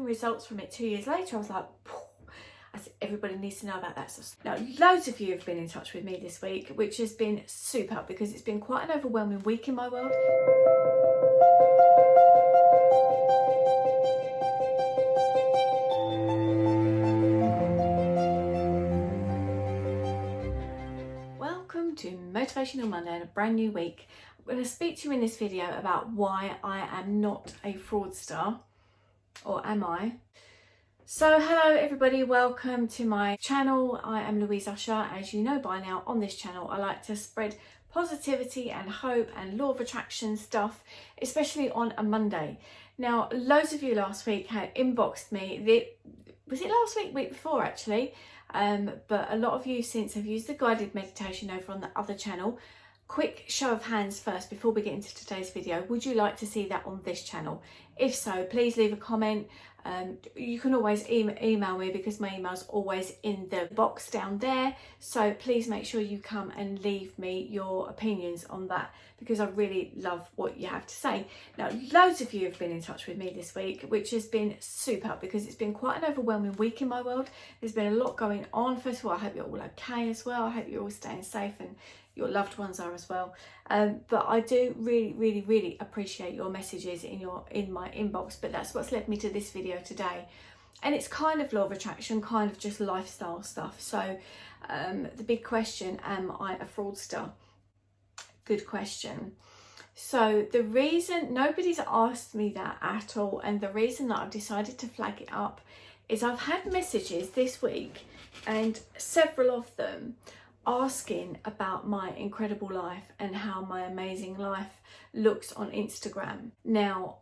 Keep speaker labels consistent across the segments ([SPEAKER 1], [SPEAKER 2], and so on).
[SPEAKER 1] results from it 2 years later, I was like, I said, everybody needs to know about that stuff. Now, loads of you have been in touch with me this week, which has been super because it's been quite an overwhelming week in my world. Welcome to Motivational Monday and a brand new week. I'm going to speak to you in this video about why I am not a fraudster, or am I? So hello everybody, welcome to my channel. I am Louise Usher. As you know by now, on this channel I like to spread positivity and hope and law of attraction stuff, especially on a Monday. Now, loads of you last week had inboxed me, was it last week, week before actually, but a lot of you since have used the guided meditation over on the other channel. Quick show of hands first before we get into today's video. Would you like to see that on this channel? If so, please leave a comment. You can always email me because my email's always in the box down there. So please make sure you come and leave me your opinions on that because I really love what you have to say. Now, loads of you have been in touch with me this week, which has been super because it's been quite an overwhelming week in my world. There's been a lot going on. First of all, I hope you're all okay as well. I hope you're all staying safe and your loved ones are as well. But I do really appreciate your messages in my inbox, but that's what's led me to this video today. And it's kind of law of attraction, kind of just lifestyle stuff. So the big question, am I a fraudster? Good question. So the reason nobody's asked me that at all, and the reason that I've decided to flag it up is I've had messages this week, and several of them asking about my incredible life and how my amazing life looks on Instagram. Now,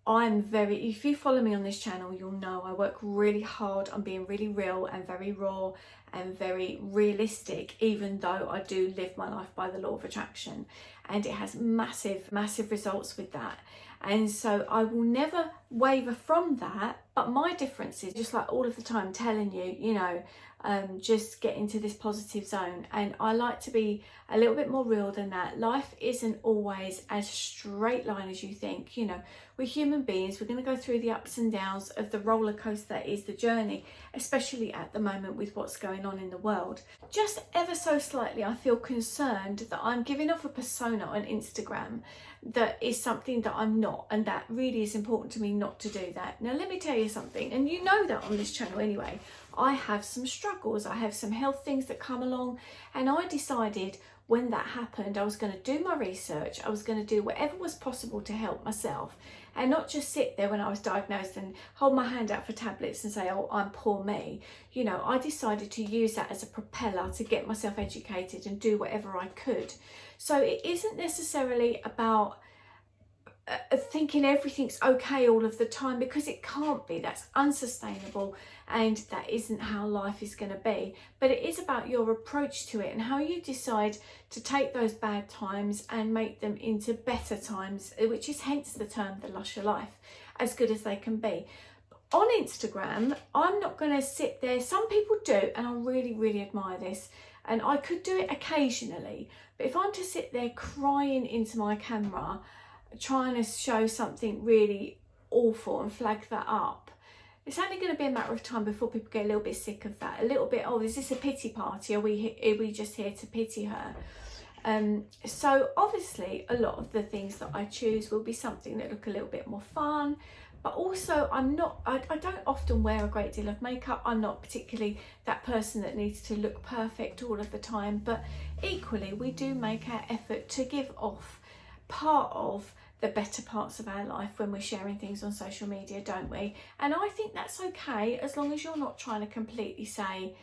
[SPEAKER 1] if you follow me on this channel, you'll know I work really hard on being really real and very raw and very realistic, even though I do live my life by the law of attraction, and it has massive results with that. And so I will never waver from that, but my difference is just like all of the time telling you, just get into this positive zone. And I like to be a little bit more real than that. Life isn't always as straight line as you think. We're human beings. We're going to go through the ups and downs of the roller coaster that is the journey, especially at the moment with what's going on in the world. Just ever so slightly, I feel concerned that I'm giving off a persona on Instagram that is something that I'm not, and that really is important to me not to do that. Now, let me tell you something, and you know that on this channel anyway. I have some struggles, I have some health things that come along, and I decided when that happened I was going to do my research, I was going to do whatever was possible to help myself and not just sit there when I was diagnosed and hold my hand out for tablets and say, oh, I'm poor me. I decided to use that as a propeller to get myself educated and do whatever I could. So it isn't necessarily about thinking everything's okay all of the time, because it can't be. That's unsustainable and that isn't how life is going to be. But it is about your approach to it and how you decide to take those bad times and make them into better times, which is hence the term the Lusher Life, as good as they can be. On Instagram, I'm not going to sit there. Some people do, and I really admire this, and I could do it occasionally, but if I'm to sit there crying into my camera trying to show something really awful and flag that up, it's only going to be a matter of time before people get a little bit sick of that, a little bit, oh, is this a pity party? Are we just here to pity her? So obviously a lot of the things that I choose will be something that look a little bit more fun, but also I don't often wear a great deal of makeup. I'm not particularly that person that needs to look perfect all of the time, but equally we do make our effort to give off part of the better parts of our life when we're sharing things on social media, don't we? And I think that's okay, as long as you're not trying to completely say,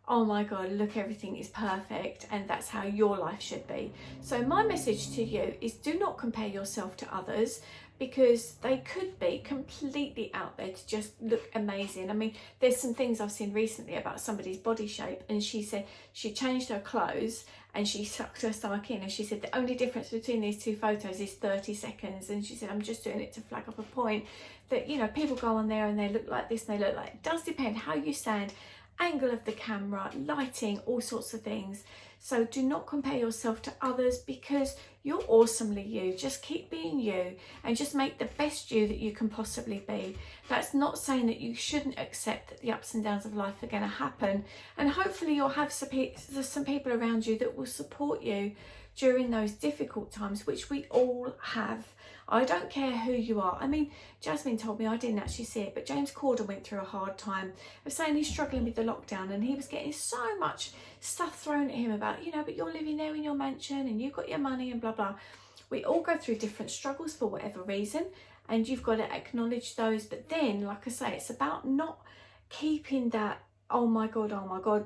[SPEAKER 1] oh my God, look, everything is perfect and that's how your life should be. So my message to you is, do not compare yourself to others, because they could be completely out there to just look amazing. I mean, there's some things I've seen recently about somebody's body shape, and she said she changed her clothes and she sucked her stomach in, and she said the only difference between these two photos is 30 seconds. And she said, I'm just doing it to flag up a point that, people go on there and they look like this and they look like, it does depend how you stand, angle of the camera, lighting, all sorts of things. So do not compare yourself to others, because you're awesomely you. Just keep being you and just make the best you that you can possibly be. That's not saying that you shouldn't accept that the ups and downs of life are going to happen, and hopefully you'll have some people around you that will support you during those difficult times, which we all have. I don't care who you are. I mean, Jasmine told me, I didn't actually see it, but James Corden went through a hard time of saying he's struggling with the lockdown, and he was getting so much stuff thrown at him about, you know, but you're living there in your mansion and you've got your money and blah, blah. We all go through different struggles for whatever reason, and you've got to acknowledge those. But then, like I say, it's about not keeping that, oh my God,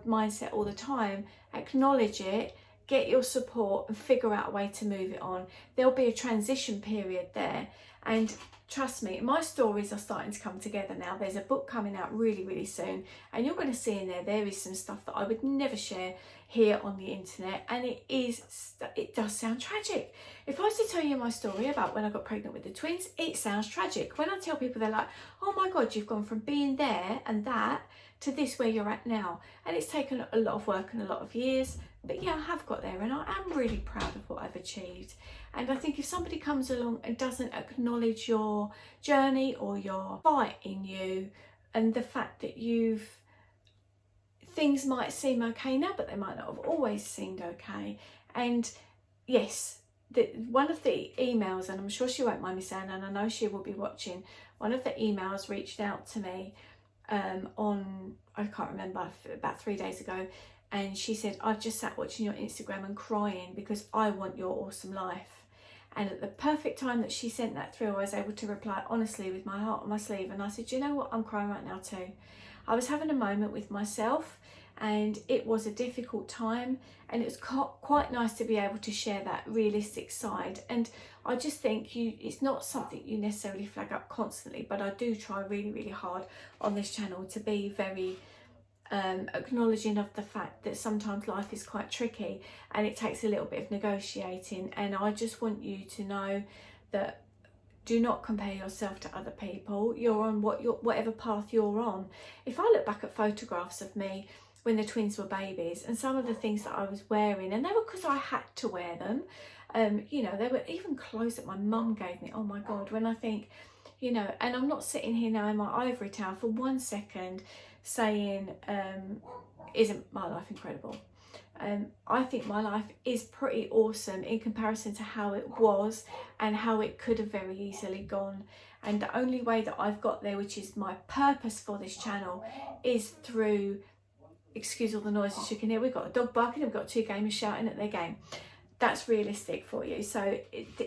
[SPEAKER 1] mindset all the time. Acknowledge it, get your support, and figure out a way to move it on. There'll be a transition period there, and trust me, my stories are starting to come together now. There's a book coming out really, really soon, and you're going to see in there is some stuff that I would never share here on the internet, and it does sound tragic. If I was to tell you my story about when I got pregnant with the twins, it sounds tragic. When I tell people, they're like, oh my God, you've gone from being there and that to this where you're at now. And it's taken a lot of work and a lot of years, but yeah, I have got there, and I am really proud of what I've achieved. And I think if somebody comes along and doesn't acknowledge your journey or your fight in you, and the fact that things might seem okay now, but they might not have always seemed okay. And yes, one of the emails, and I'm sure she won't mind me saying, and I know she will be watching, one of the emails reached out to me on, I can't remember, about 3 days ago, and she said, I've just sat watching your Instagram and crying because I want your awesome life. And at the perfect time that she sent that through, I was able to reply honestly with my heart on my sleeve, and I said, you know what, I'm crying right now too. I was having a moment with myself, and it was a difficult time, and it was quite nice to be able to share that realistic side. And I just think it's not something you necessarily flag up constantly, but I do try really, really hard on this channel to be very acknowledging of the fact that sometimes life is quite tricky and it takes a little bit of negotiating. And I just want you to know that do not compare yourself to other people. You're on whatever path you're on. If I look back at photographs of me when the twins were babies, and some of the things that I was wearing, and they were because I had to wear them, you know, they were even clothes that my mum gave me. Oh my God, when I think, you know, and I'm not sitting here now in my ivory tower for 1 second saying, isn't my life incredible? I think my life is pretty awesome in comparison to how it was and how it could have very easily gone. And the only way that I've got there, which is my purpose for this channel, is through, excuse all the noises you can hear, we've got a dog barking, we've got 2 gamers shouting at their game. That's realistic for you. So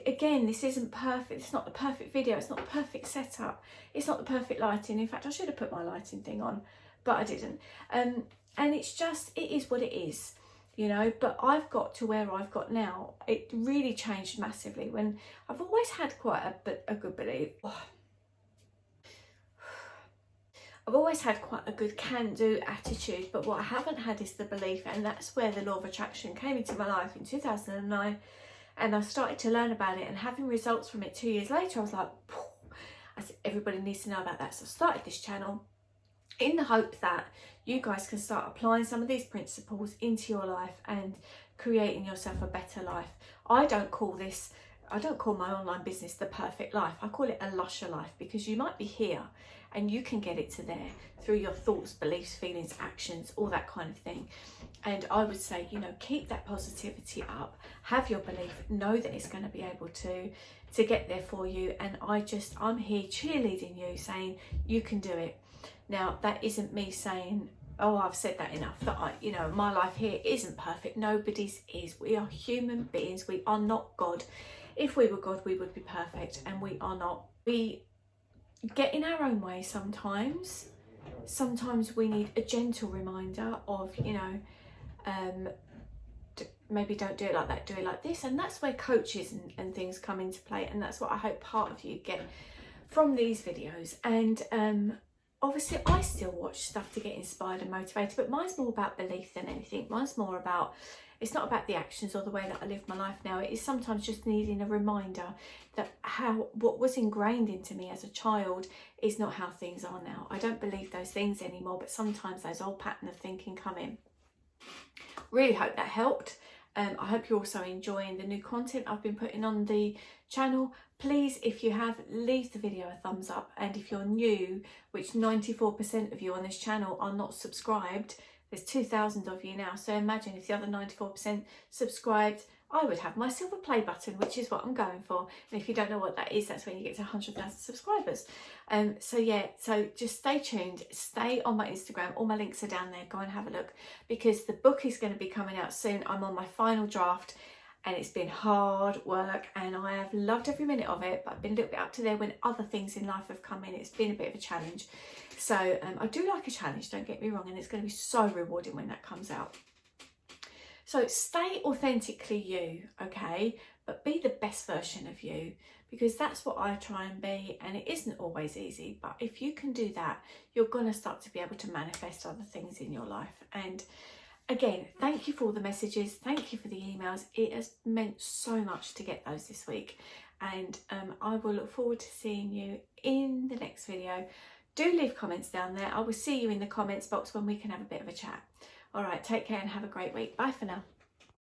[SPEAKER 1] again, this isn't perfect. It's not the perfect video. It's not the perfect setup. It's not the perfect lighting. In fact, I should have put my lighting thing on, but I didn't. And it's just, it is what it is, you know. But I've got to where I've got now. It really changed massively when I've always had quite a good belief. I've always had quite a good can-do attitude, but what I haven't had is the belief, and that's where the law of attraction came into my life in 2009, and I started to learn about it, and having results from it 2 years later, I was like, I said, everybody needs to know about that. So I started this channel in the hope that you guys can start applying some of these principles into your life and creating yourself a better life. I don't call my online business the perfect life. I call it a lusher life, because you might be here and you can get it to there through your thoughts, beliefs, feelings, actions, all that kind of thing. And I would say, you know, keep that positivity up, have your belief, know that it's going to be able to get there for you. And I'm here cheerleading you, saying you can do it. Now, that isn't me saying, oh, I've said that enough, that you know, my life here isn't perfect. Nobody's is. We are human beings. We are not God. If we were God, we would be perfect, and we are not. We get in our own way sometimes. Sometimes we need a gentle reminder of, you know, maybe don't do it like that, do it like this. And that's where coaches and things come into play. And that's what I hope part of you get from these videos. And obviously I still watch stuff to get inspired and motivated, but mine's more about belief than anything. Mine's more about, it's not about the actions or the way that I live my life now. It is sometimes just needing a reminder that what was ingrained into me as a child is not how things are now. I don't believe those things anymore, but sometimes those old patterns of thinking come in. Really hope that helped. I hope you're also enjoying the new content I've been putting on the channel. Please, if you have, leave the video a thumbs up, and if you're new, which 94% of you on this channel are not subscribed, there's 2,000 of you now, so imagine if the other 94% subscribed, I would have my silver play button, which is what I'm going for. And if you don't know what that is, that's when you get to 100,000 subscribers. So just stay tuned, stay on my Instagram. All my links are down there. Go and have a look, because the book is going to be coming out soon. I'm on my final draft, and it's been hard work, and I have loved every minute of it, but I've been a little bit up to there when other things in life have come in. It's been a bit of a challenge. So I do like a challenge, don't get me wrong, and it's going to be so rewarding when that comes out. So stay authentically you, okay? But be the best version of you, because that's what I try and be, and it isn't always easy, but if you can do that, you're going to start to be able to manifest other things in your life. And again, thank you for all the messages. Thank you for the emails. It has meant so much to get those this week. And I will look forward to seeing you in the next video. Do leave comments down there. I will see you in the comments box when we can have a bit of a chat. All right, take care and have a great week. Bye for now.